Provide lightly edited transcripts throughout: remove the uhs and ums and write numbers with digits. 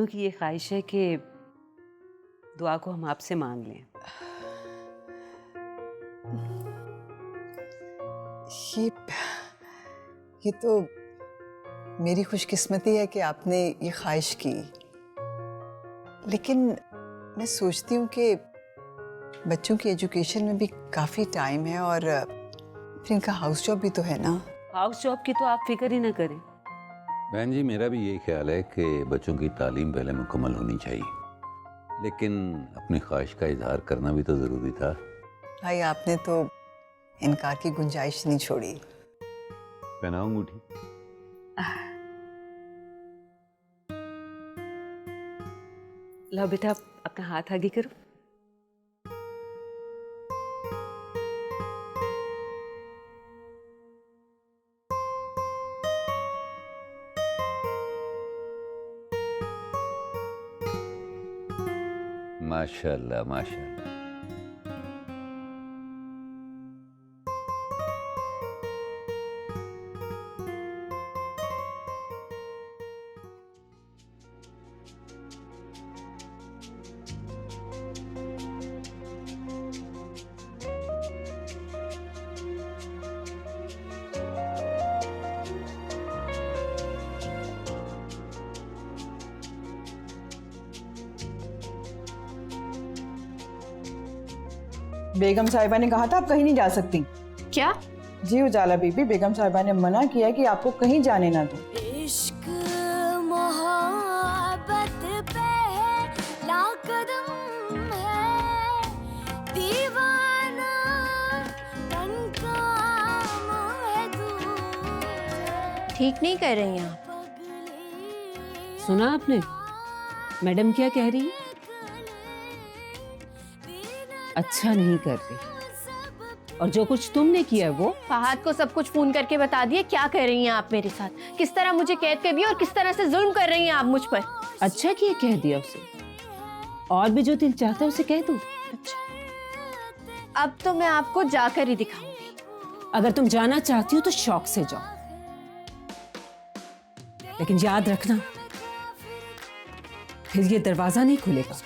दोनों की ये ख्वाहिश है कि दुआ को हम आपसे मांग लें। ये तो मेरी खुशकिस्मती है कि आपने ये ख्वाहिश की, लेकिन मैं सोचती हूँ कि बच्चों की एजुकेशन में भी काफ़ी टाइम है और फिर इनका हाउस जॉब भी तो है ना। हाउस जॉब की तो आप फिक्र ही ना करें। बहन जी, मेरा भी यही ख्याल है कि बच्चों की तालीम पहले मुकम्मल होनी चाहिए, लेकिन अपनी ख्वाहिश का इजहार करना भी तो ज़रूरी था। भाई आपने तो इनकार की गुंजाइश नहीं छोड़ी। पहनाऊं अंगूठी? लो बेटा, अपना हाथ आगे करो। माशाल्लाह माशाल्लाह। बेगम साहिबा ने कहा था आप कहीं नहीं जा सकती। क्या? जी उजाला बीबी, बेगम साहिबा ने मना किया कि आपको कहीं जाने ना दो। इश्क मोहब्बत पहला कदम है, दीवाना तन काम है दूर। ठीक नहीं कह रही हैं आप। सुना आपने मैडम क्या कह रही है? अच्छा नहीं कर रही, और जो कुछ तुमने किया वो। फहद को सब कुछ फोन करके बता दिए क्या कह रही हैं आप मेरे साथ, किस तरह मुझे कैद कर दिया और किस तरह से जुल्म कर रही हैं आप मुझ पर। अच्छा किया कह दिया उसे, और भी जो दिल चाहता है उसे कह दो। अच्छा, अब तो मैं आपको जाकर ही दिखाऊंगी। अगर तुम जाना चाहती हो तो शौक से जाओ, लेकिन याद रखना फिर ये दरवाजा नहीं खुलेगा।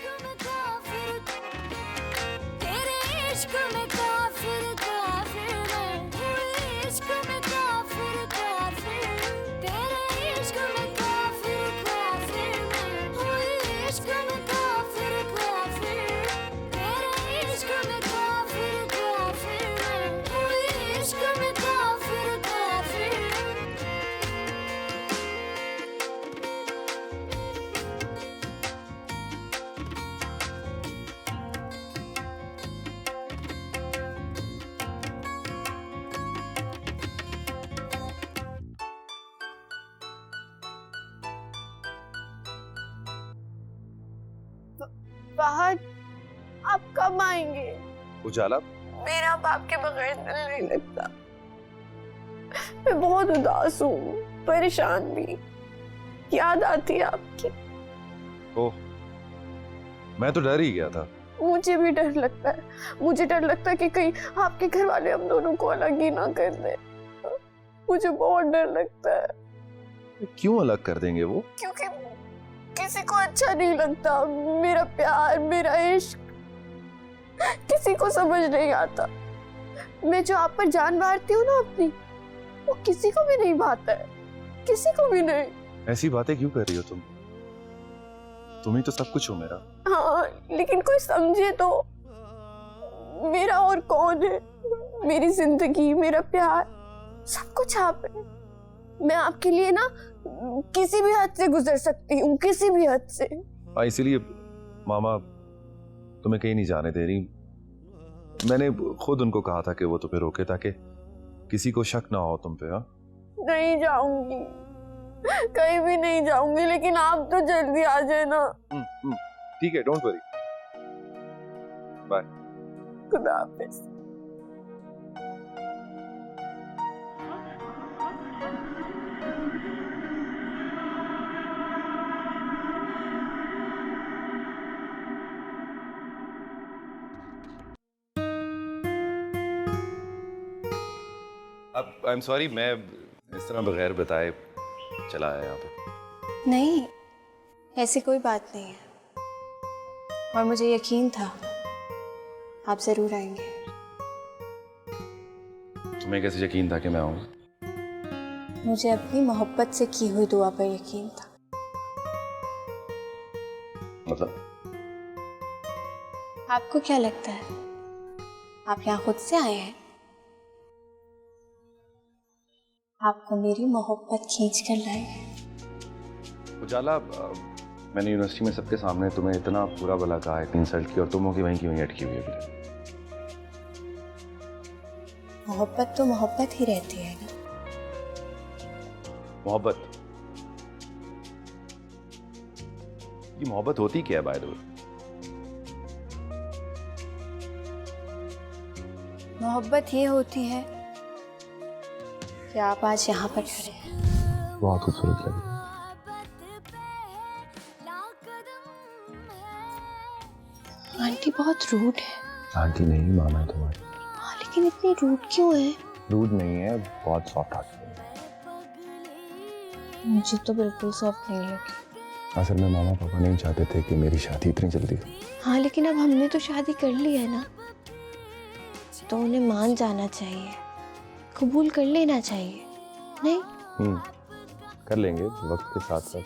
फहद, आप कब आएंगे? उजाला, मेरा बाप के बगैर दिल नहीं लगता। मैं बहुत उदास हूँ, परेशान भी। याद आती है आपकी। ओह, मैं तो डर ही गया था। मुझे भी डर लगता है। मुझे डर लगता है कि कहीं आपके घर वाले हम दोनों को अलग ही ना कर दे। मुझे बहुत डर लगता है। क्यों अलग कर देंगे वो? क्योंकि किसी को अच्छा नहीं लगता। मेरा प्यार, मेरा इश्क किसी को समझ नहीं आता। मैं जो आप पर जान मारती हूँ ना अपनी, वो किसी को भी नहीं भाता है, किसी को भी नहीं। ऐसी बातें क्यों कर रही हो तुम? तुम ही तो सब कुछ हो मेरा। हाँ, लेकिन कोई समझे तो। मेरा और कौन है? मेरी जिंदगी, मेरा प्यार, सब कुछ आप है। मैं आपके लिए ना किसी भी हद से गुजर सकती हूँ, किसी भी हद से। इसीलिए मामा तुम्हें कहीं नहीं जाने दे रही। मैंने खुद उनको कहा था कि वो तुम्हें रोके ताकि किसी को शक ना हो तुम पे। हाँ, नहीं जाऊंगी, कहीं भी नहीं जाऊंगी, लेकिन आप तो जल्दी आ जाना। ठीक है, डोंट वरी। बाय। खुदा हाफिज। अब आई एम सॉरी, मैं इस तरह बगैर बताए चला आया यहाँ पे। नहीं, ऐसी कोई बात नहीं है, और मुझे यकीन था आप जरूर आएंगे। तुम्हें कैसे यकीन था कि मैं आऊंगा? मुझे अपनी मोहब्बत से की हुई दुआ पर यकीन था। मतलब आपको क्या लगता है आप यहाँ खुद से आए हैं? आपको मेरी मोहब्बत खींच कर लाई है। उजाला, मैंने यूनिवर्सिटी में सबके सामने तुम्हें इतना बुरा भला कहा, इतनी इंसल्ट की, और तुम हो कि वहीं की वहीं अटकी हुई है। मोहब्बत तो मोहब्बत ही रहती है ना। मोहब्बत, ये मोहब्बत होती क्या है बाय द वे? मोहब्बत ये होती है कि आप आज यहाँ पर खड़े हैं। बहुत खूबसूरत लगी। आंटी बहुत रूड है। आंटी नहीं, मामा है तुम्हारी। हाँ, लेकिन इतनी रूड क्यों है? रूड नहीं है, बहुत सॉफ्ट हार्ट। मुझे तो बिल्कुल सॉफ्ट नहीं लगी। असल में मामा पापा नहीं चाहते थे कि मेरी शादी इतनी जल्दी हो। हाँ, लेकिन अब हमने तो शादी कर ली है ना, तो उन्हें मान जाना चाहिए, कबूल कर लेना चाहिए, नहीं? कर लेंगे वक्त के साथ साथ,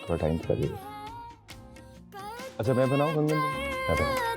थोड़ा टाइम तो लगेगा। अच्छा, मैं बनाऊं कंगन? मैं बनाऊं।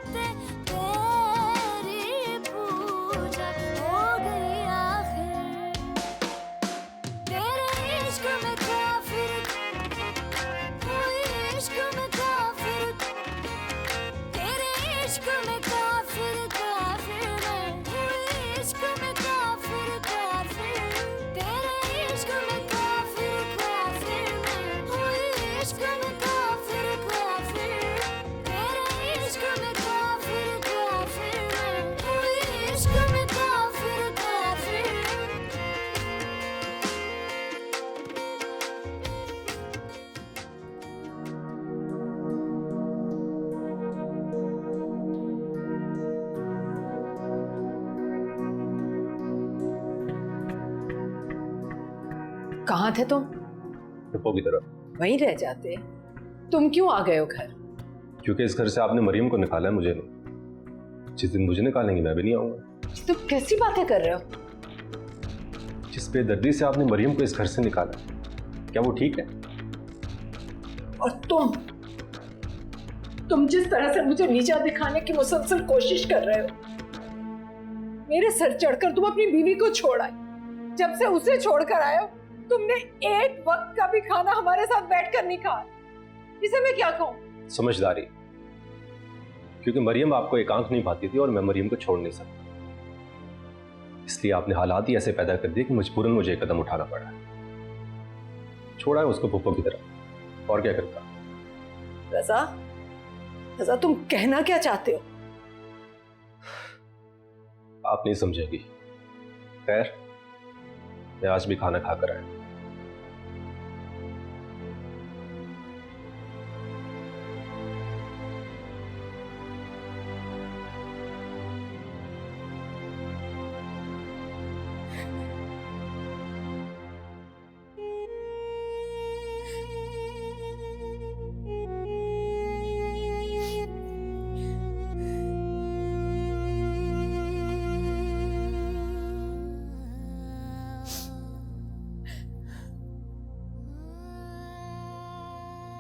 कहाँ थे तुम? पप्पो की तरफ। वहीं रह जाते। तुम क्यों आ गए हो घर? क्योंकि इस घर से आपने मरियम को निकाला है, मुझे नहीं। जिस दिन मुझे निकालेंगे मैं भी नहीं आऊंगा। तुम कैसी बातें कर रहे हो? जिस बेदर्दी से आपने मरियम को इस घर से निकाला, क्या वो ठीक है? और तुम जिस तरह से मुझे नीचा दिखाने की मुसलसल कोशिश कर रहे हो, मेरे सर चढ़कर तुम अपनी बीवी को छोड़ आए। जब से उसे छोड़कर आए हो, तुमने एक वक्त का भी खाना हमारे साथ बैठकर नहीं खाया। इसे मैं क्या कहूं? समझदारी। क्योंकि मरियम आपको एकांत नहीं पाती थी और मैं मरियम को छोड़ नहीं सकता, इसलिए आपने हालात ही ऐसे पैदा कर दिए कि मजबूरन मुझे एक कदम उठाना पड़ा। छोड़ा है उसको पप्पो की तरफ, और क्या करता। रज़ा, तुम कहना क्या चाहते हो? आप नहीं समझेगी। खैर, मैं आज भी खाना खाकर आया।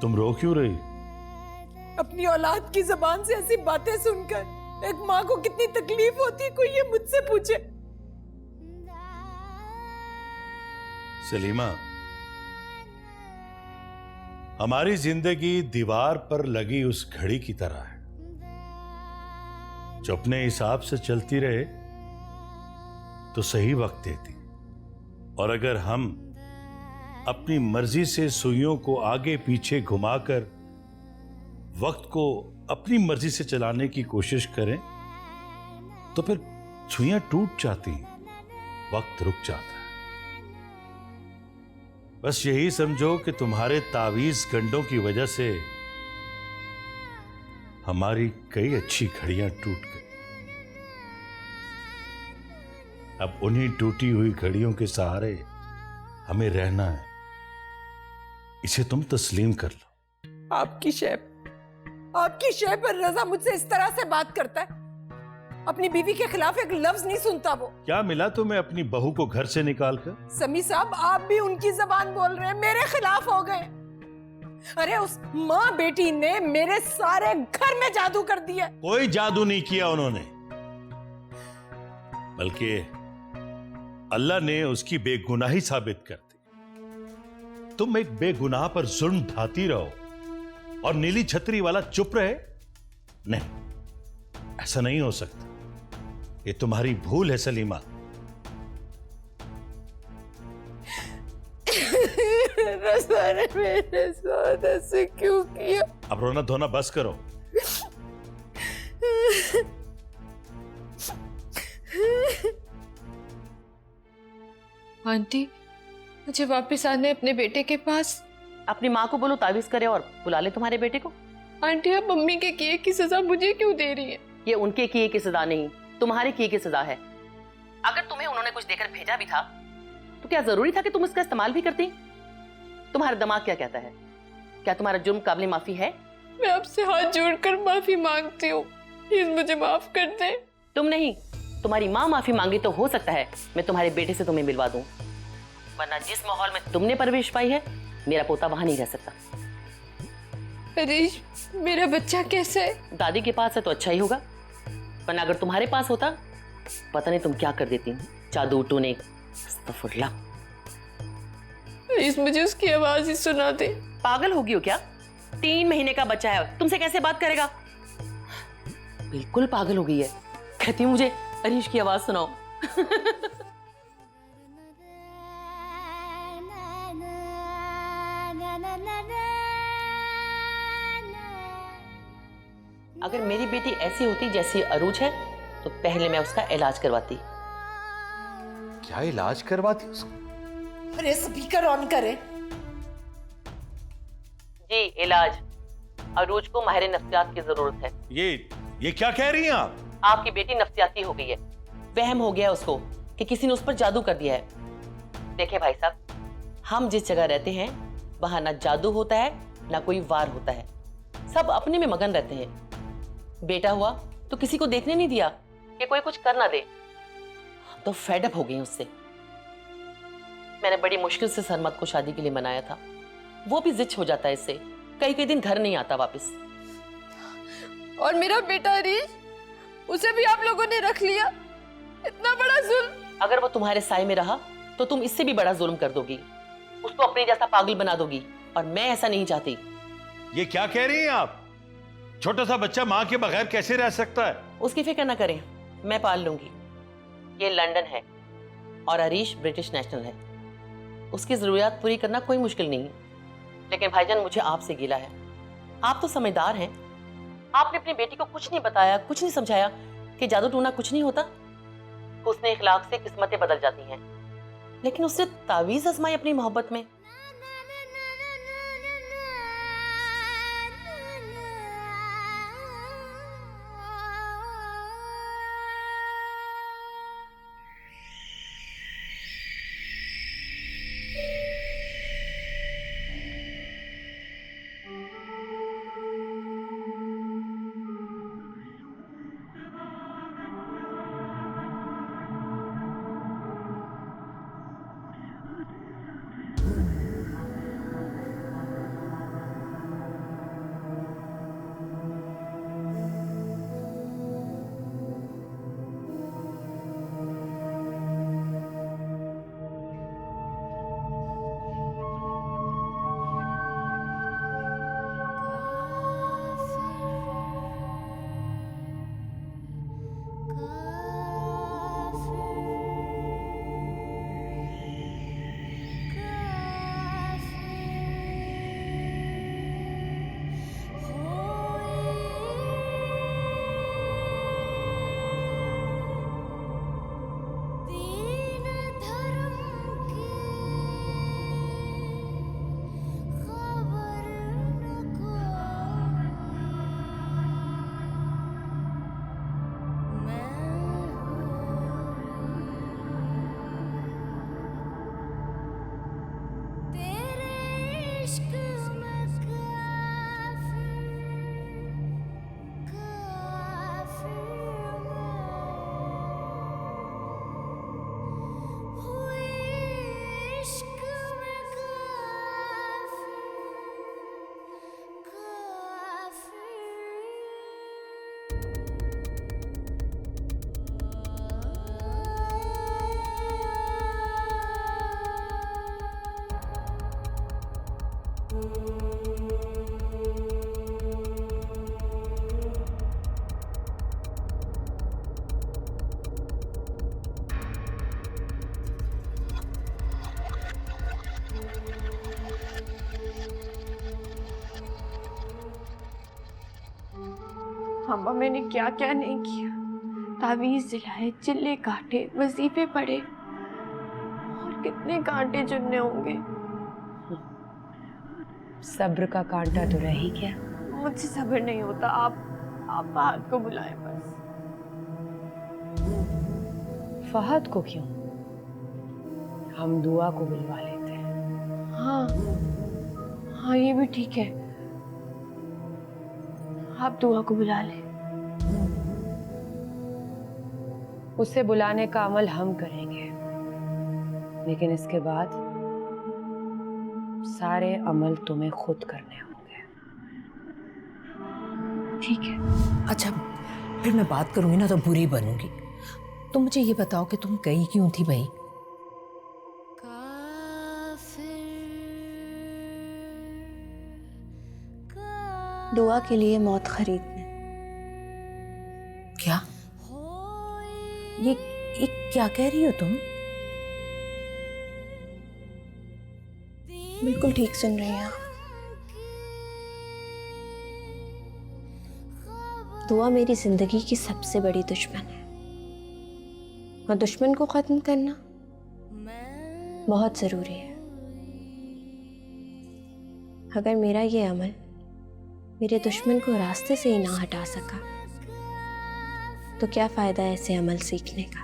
तुम रो क्यों रही? अपनी औलाद की जबान से ऐसी बातें सुनकर एक माँ को कितनी तकलीफ होती है, कोई ये मुझसे पूछे। सलीमा, हमारी जिंदगी दीवार पर लगी उस घड़ी की तरह है जो अपने हिसाब से चलती रहे तो सही वक्त देती, और अगर हम अपनी मर्जी से सुइयों को आगे पीछे घुमाकर वक्त को अपनी मर्जी से चलाने की कोशिश करें तो फिर सुइयां टूट जाती, वक्त रुक जाता है। बस यही समझो कि तुम्हारे तावीज गंडों की वजह से हमारी कई अच्छी घड़ियां टूट गई। अब उन्हीं टूटी हुई घड़ियों के सहारे हमें रहना है, इसे तुम तस्लीम कर लो। आपकी शय पर रजा मुझसे इस तरह से बात करता है? अपनी बीवी के खिलाफ एक लफ्ज नहीं सुनता वो। क्या मिला तुम्हें अपनी बहू को घर से निकाल कर? समी साहब, आप भी उनकी जबान बोल रहे हैं, मेरे खिलाफ हो गए। अरे उस माँ बेटी ने मेरे सारे घर में जादू कर दिया। कोई जादू नहीं किया उन्होंने, बल्कि अल्लाह ने उसकी बेगुनाही साबित कर दी। तुम एक बेगुनाह पर जुल्म ढाती रहो और नीली छतरी वाला चुप रहे? नहीं, ऐसा नहीं हो सकता। ये तुम्हारी भूल है सलीमा। रज़ा ने मेरे साथ ऐसे क्यों किया? अब रोना धोना बस करो। आंटी, मुझे वापस आने अपने बेटे के पास। अपनी माँ को बोलो तावीज करे और बुला ले तुम्हारे बेटे को। आंटी, आप मम्मी के किए की सजा मुझे क्यों दे रही है? ये उनके किए की सजा नहीं, तुम्हारे किए की सजा है। अगर तुम्हें उन्होंने कुछ देकर भेजा भी था तो क्या जरूरी था कि तुम इसका इस्तेमाल भी करती? तुम्हारा दिमाग क्या कहता है? क्या तुम्हारा जुर्म काबिल माफी है? मैं आपसे हाथ जोड़कर माफी मांगती हूँ, प्लीज मुझे माफ कर दे। तुम नहीं, तुम्हारी माँ माफी मांगे तो हो सकता है मैं तुम्हारे बेटे से तुम्हें मिलवा दूं, वरना जिस माहौल में तुमने परवरिश पाई है मेरा पोता वहां नहीं रह सकता। हरीश, मेरा बच्चा कैसे है? दादी के पास है तो अच्छा ही होगा, वरना अगर तुम्हारे पास होता पता नहीं तुम क्या कर देती। जादू टूने। अस्तगफुरुल्लाह। हरीश, मुझे उसकी आवाज ही सुना दे। पागल होगी हो क्या? 3 महीने का बच्चा है, तुमसे कैसे बात करेगा? बिल्कुल पागल हो गई है। कहती हूँ मुझे हरीश की आवाज सुनाओ। अगर मेरी बेटी ऐसी होती जैसी अरूज है तो पहले मैं उसका इलाज करवाती। क्या इलाज करवाती उसको? अरे स्पीकर ऑन करे। जी, इलाज। अरूज को माहिर नफ्सियात की जरूरत है। ये क्या कह रही हैं आप? आपकी बेटी नफ्सियाती हो गई है, वहम हो गया है उसको कि किसी ने उस पर जादू कर दिया है। देखिए भाई साहब, हम जिस जगह रहते हैं वहां ना जादू होता है ना कोई वार होता है, सब अपने में मगन रहते हैं। बेटा हुआ तो किसी को देखने नहीं दिया कि कोई कुछ कर ना दे। हम तो फेड अप हो गए उससे। मैंने बड़ी मुश्किल से सरमत को शादी के लिए मनाया था, वो भी जिद हो जाता है इससे, कई दिन घर नहीं आता वापस। और मेरा बेटा हरीश, उसे भी आप लोगों ने रख लिया। इतना बड़ा जुल्म। अगर वो तुम्हारे साए में रहा तो तुम इससे भी बड़ा जुल्म कर दोगी, उसको अपने जैसा पागल बना दोगी, और मैं ऐसा नहीं चाहती। ये क्या कह रही हैं आप? छोटा सा बच्चा माँ के बगैर कैसे रह सकता है? उसकी फिक्र ना करें, मैं पाल लूंगी। ये लंदन है और हरीश ब्रिटिश नेशनल है, उसकी जरूरियात पूरी करना कोई मुश्किल नहीं है। लेकिन भाईजान, मुझे आपसे गिला है। आप तो समझदार हैं, आपने अपनी बेटी को कुछ नहीं बताया, कुछ नहीं समझाया कि जादू टूना कुछ नहीं होता, उसने इखलाक से किस्मतें बदल जाती हैं। लेकिन उसने तावीज आजमाई अपनी मोहब्बत में। अम्मा मैंने क्या क्या नहीं किया, तावीज़ दिलाए, चिल्ले काटे, वजीफे पढ़े, और कितने कांटे चुनने होंगे। सब्र का कांटा तो रह ही गया। मुझसे सब्र नहीं होता। आप फहद को बुलाएं बस। फहद को क्यों? हम दुआ को बुलवा लेते हैं। हाँ ये भी ठीक है, आप दुआ को बुला लें। उसे बुलाने का अमल हम करेंगे, लेकिन इसके बाद सारे अमल तुम्हें खुद करने होंगे। ठीक है। अच्छा, फिर मैं बात करूंगी ना तो बुरी बनूंगी। तो मुझे ये बताओ कि तुम गई क्यों थी भाई? दुआ के लिए मौत खरीदने। क्या? ये क्या कह रही हो तुम? बिल्कुल ठीक सुन रही हैं आप। दुआ मेरी जिंदगी की सबसे बड़ी दुश्मन है, और दुश्मन को खत्म करना बहुत जरूरी है। अगर मेरा ये अमल मेरे दुश्मन को रास्ते से ही ना हटा सका तो क्या फायदा ऐसे अमल सीखने का।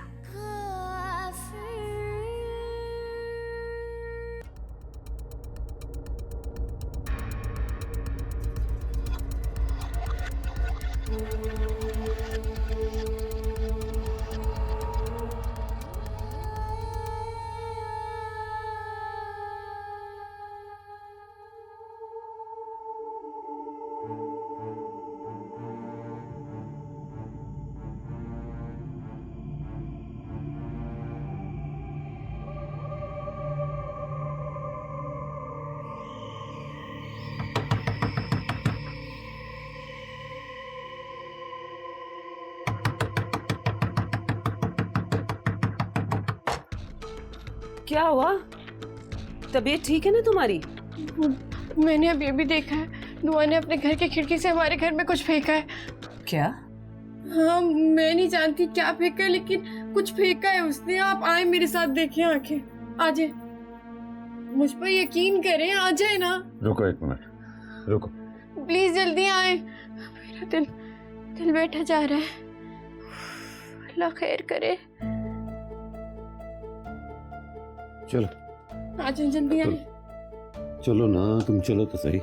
क्या हुआ? तबीयत ठीक है ना तुम्हारी? मैंने अब ये भी देखा है, दुआ ने अपने घर की खिड़की से हमारे घर में कुछ फेंका है। क्या? हाँ, मैं नहीं जानती क्या फेंका है, लेकिन कुछ फेंका है उसने। आप आए मेरे साथ, देखें आंखें। आ जाए, मुझ पर यकीन करें, आ जाए ना। रुको एक मिनट, रुको प्लीज, जल्दी आए। मेरा दिल बैठा जा रहा है। अल्लाह खैर करे। चलो आ जाए, जल्दी आए। चलो ना, तुम चलो तो सही।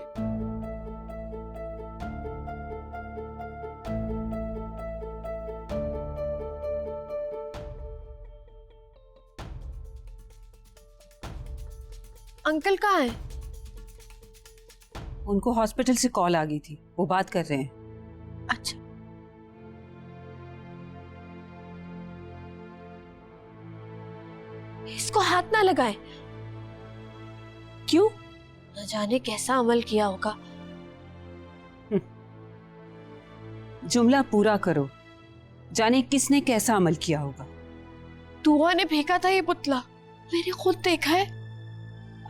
अंकल कहाँ हैं? उनको हॉस्पिटल से कॉल आ गई थी, वो बात कर रहे हैं। अच्छा, इसको हाथ ना लगाए। क्यों? न जाने कैसा अमल किया होगा। जुमला पूरा करो। जाने किसने कैसा अमल किया होगा। दुआ ने फेंका था ये पुतला, मैंने खुद देखा है।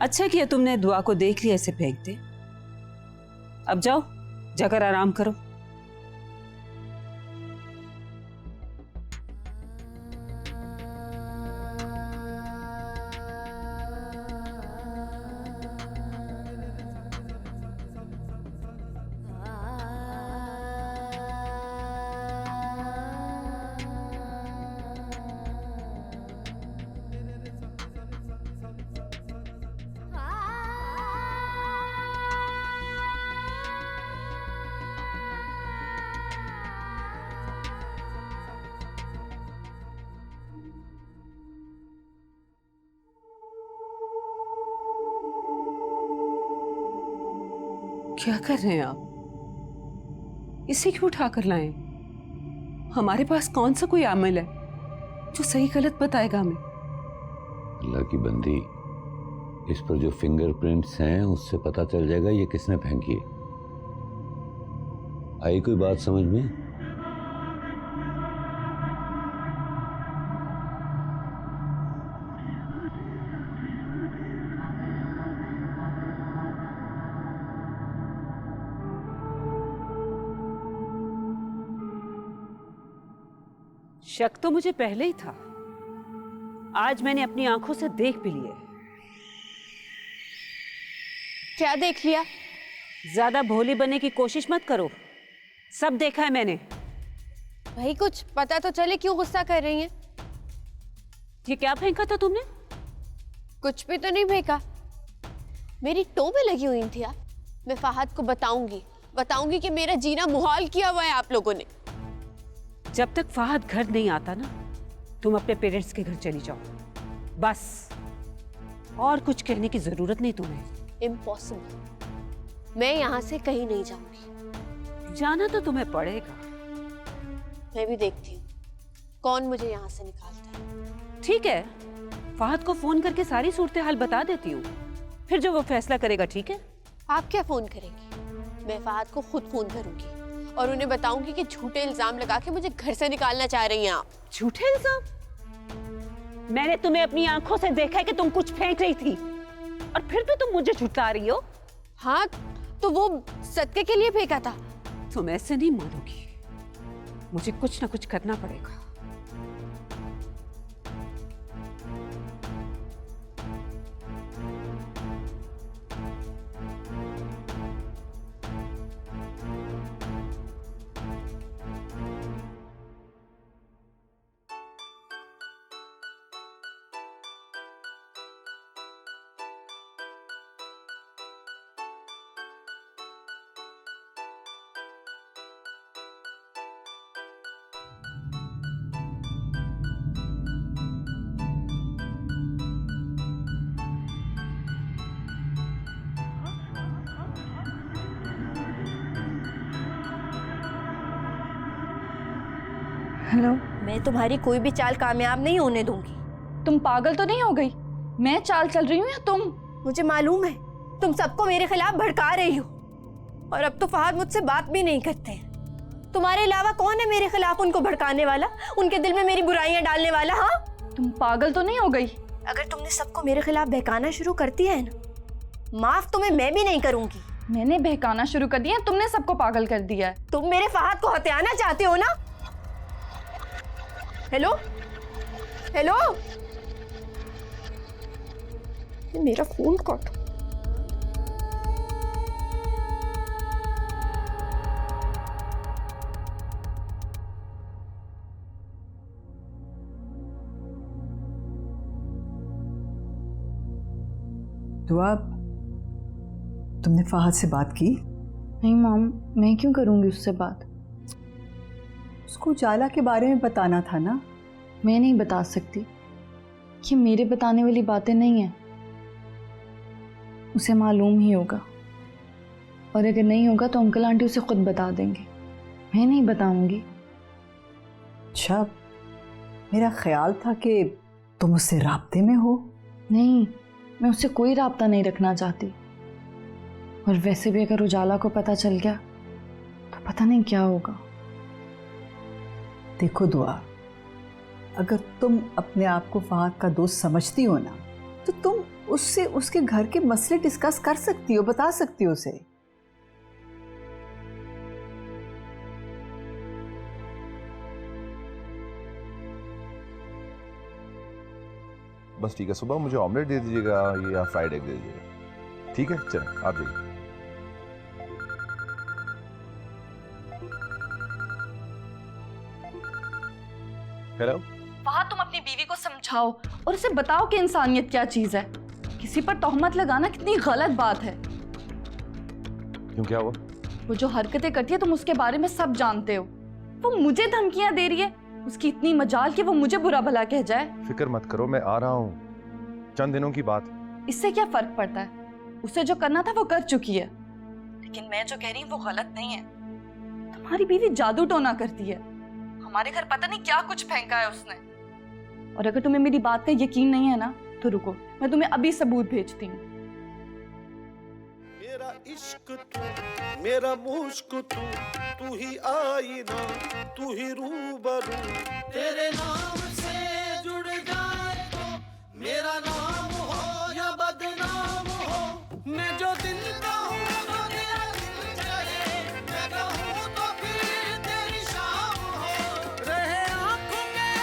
अच्छा किया तुमने दुआ को देख लिया, ऐसे फेंक दे। अब जाओ, जाकर आराम करो। क्या कर रहे हैं आप? इसे क्यों उठा कर लाए? हमारे पास कौन सा कोई अमल है जो सही गलत बताएगा हमें? अल्लाह की बंदी, इस पर जो फिंगरप्रिंट्स हैं उससे पता चल जाएगा ये किसने फेंकी है। आई कोई बात समझ में? शक तो मुझे पहले ही था, आज मैंने अपनी आंखों से देख भी लिया। क्या देख लिया? ज्यादा भोली बनने की कोशिश मत करो, सब देखा है मैंने। भाई कुछ पता तो चले, क्यों गुस्सा कर रही हैं? ये क्या फेंका था तुमने? कुछ भी तो नहीं फेंका, मेरी टो में लगी हुई थी। मैं फहद को बताऊंगी कि मेरा जीना मुहाल किया हुआ है आप लोगों ने। जब तक फहद घर नहीं आता ना, तुम अपने पेरेंट्स के घर चली जाओ, बस। और कुछ कहने की जरूरत नहीं तुम्हें। इम्पॉसिबल, मैं यहाँ से कहीं नहीं जाऊंगी। जाना तो तुम्हें पड़ेगा। मैं भी देखती हूँ कौन मुझे यहाँ से निकालता है। ठीक है, फहद को फोन करके सारी सूरत हाल बता देती हूँ, फिर जो वो फैसला करेगा। ठीक है? आप क्या फोन करेंगी? मैं फहद को खुद फोन करूंगी और उन्हें बताऊंगी कि झूठे इल्जाम लगा के मुझे घर से निकालना चाह रही हैं आप। झूठे इल्जाम? मैंने तुम्हें अपनी आंखों से देखा है कि तुम कुछ फेंक रही थी, और फिर भी तुम मुझे झुठला रही हो। हाँ, तो वो सदके के लिए फेंका था। तुम ऐसे नहीं मानोगी, मुझे कुछ ना कुछ करना पड़ेगा। हेलो। मैं तुम्हारी कोई भी चाल कामयाब नहीं होने दूंगी। तुम पागल तो नहीं हो गई? मैं चाल चल रही हूँ या तुम? मुझे मालूम है तुम सबको मेरे खिलाफ भड़का रही हो, और अब तो फहद मुझसे बात भी नहीं करते हैं। तुम्हारे अलावा कौन है मेरे खिलाफ उनको भड़काने वाला, उनके दिल में मेरी बुराइयां डालने वाला? हाँ, तुम पागल तो नहीं हो गई? अगर तुमने सबको मेरे खिलाफ बहकाना शुरू कर दिया है ना, माफ तुम्हें मैं भी नहीं करूंगी। मैंने बहकाना शुरू कर दिया, तुमने सबको पागल कर दिया है। तुम मेरे फहद को हत्याना चाहते हो ना? हेलो हेलो, मेरा फोन काटो। दुआ, तुमने फहद से बात की? नहीं मॉम, मैं क्यों करूंगी उससे बात? उसको उजाला के बारे में बताना था ना। मैं नहीं बता सकती, ये मेरे बताने वाली बातें नहीं हैं। उसे मालूम ही होगा, और अगर नहीं होगा तो अंकल आंटी उसे खुद बता देंगे। मैं नहीं बताऊंगी। अच्छा, मेरा ख्याल था कि तुम उससे राब्ते में हो। नहीं, मैं उससे कोई राब्ता नहीं रखना चाहती। और वैसे भी अगर उजाला को पता चल गया तो पता नहीं क्या होगा। देखो दुआ, अगर तुम अपने आप को फहद का दोस्त समझती हो ना, तो तुम उससे उसके घर के मसले डिस्कस कर सकती हो, बता सकती हो उसे। बस ठीक है, सुबह मुझे ऑमलेट दे दीजिएगा या फ्राइड एग दे दीजिएगा। ठीक है, चलें आप जाइए। हेलो। फहद, तुम अपनी बीवी को समझाओ और उसे बताओ कि इंसानियत क्या चीज है। किसी पर तोहमत लगाना कितनी गलत बात है। क्यों, क्या हुआ? वो जो हरकतें करती है तुम उसके बारे में सब जानते हो। वो मुझे धमकियां दे रही है, उसकी इतनी मजाल कि वो मुझे बुरा भला कह जाए। फिक्र मत करो, मैं आ रहा हूँ, चंद दिनों की बात। इससे क्या फर्क पड़ता है? उसे जो करना था वो कर चुकी है। लेकिन मैं जो कह रही हूँ वो गलत नहीं है। तुम्हारी बीवी जादू टोना करती है। हमारे घर पता नहीं क्या कुछ फेंका है उसने। और अगर तुम्हें मेरी बात का यकीन नहीं है ना, तो रुको, मैं तुम्हें अभी सबूत भेजती हूँ। मेरा इश्क तू, मेरा मुश्क तू, तू ही आईना, तू ही रूबरू। तेरे नाम से जुड़ जाए तो मेरा नाम हो या बदनाम हो। मैं जो दिल का हूँ तो तेरा दिल चाहे, मैं कहूँ तो फिर तेरी शाम हो। रहे आँखों में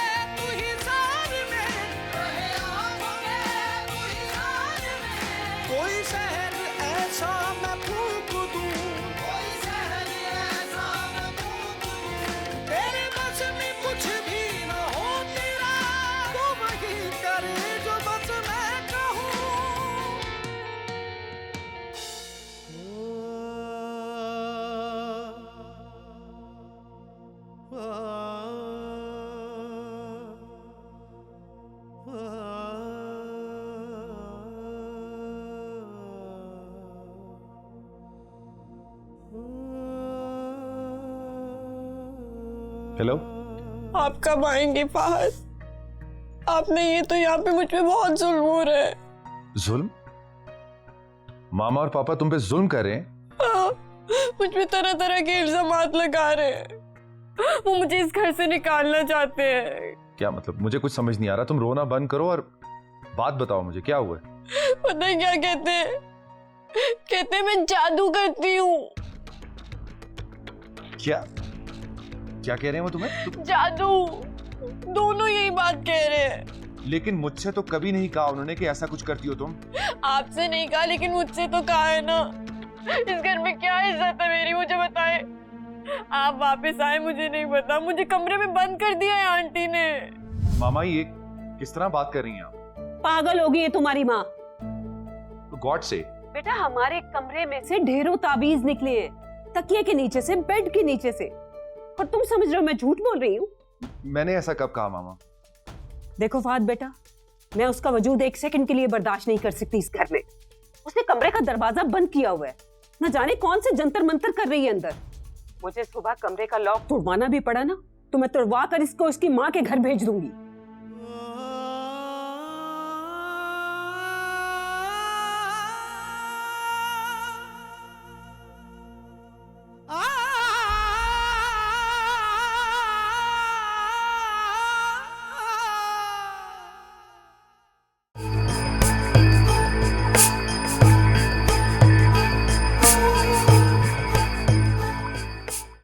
हेलो, आप कब आएंगे फहद? आपने ये तो यहाँ पे मुझ पे बहुत जुल्म हो रहा है। जुल्म? मामा और पापा तुम पे जुल्म कर रहे हैं? हाँ, मुझ पे तरह तरह के इल्जामात लगा रहे हैं। वो मुझे इस घर से निकालना चाहते हैं। क्या मतलब? मुझे कुछ समझ नहीं आ रहा। तुम रोना बंद करो और बात बताओ मुझे, क्या हुआ है? पता है क्या कहते हैं? कहते हैं मैं जादू करती हूँ। क्या क्या कह रहे हैं वो तुम्हें? जादू, दोनों यही बात कह रहे हैं। लेकिन मुझसे तो कभी नहीं कहा उन्होंने कि ऐसा कुछ करती हो तुम। आपसे नहीं कहा, लेकिन मुझसे तो कहा है ना। इस घर में क्या इज्जत है मेरी, मुझे बताए। आप वापस आए, मुझे नहीं पता। मुझे कमरे में बंद कर दिया है आंटी ने। मामा ये किस तरह बात कर रही हैं आप? पागल होगी है तुम्हारी माँ। तो गॉड से बेटा, हमारे कमरे में से ढेरों ताबीज निकले हैं, तकिए के नीचे से, बेड के नीचे से, और तुम समझ रहे हो मैं झूठ बोल रही हूँ? मैंने ऐसा कब कहा मामा? देखो फहद बेटा, मैं उसका वजूद एक सेकंड के लिए बर्दाश्त नहीं कर सकती इस घर में। उसने कमरे का दरवाजा बंद किया हुआ है, न जाने कौन से जंतर मंतर कर रही है अंदर। मुझे सुबह कमरे का लॉक तोड़वाना भी पड़ा ना, तो मैं तोड़वा कर इसको उसकी माँ के घर भेज दूंगी।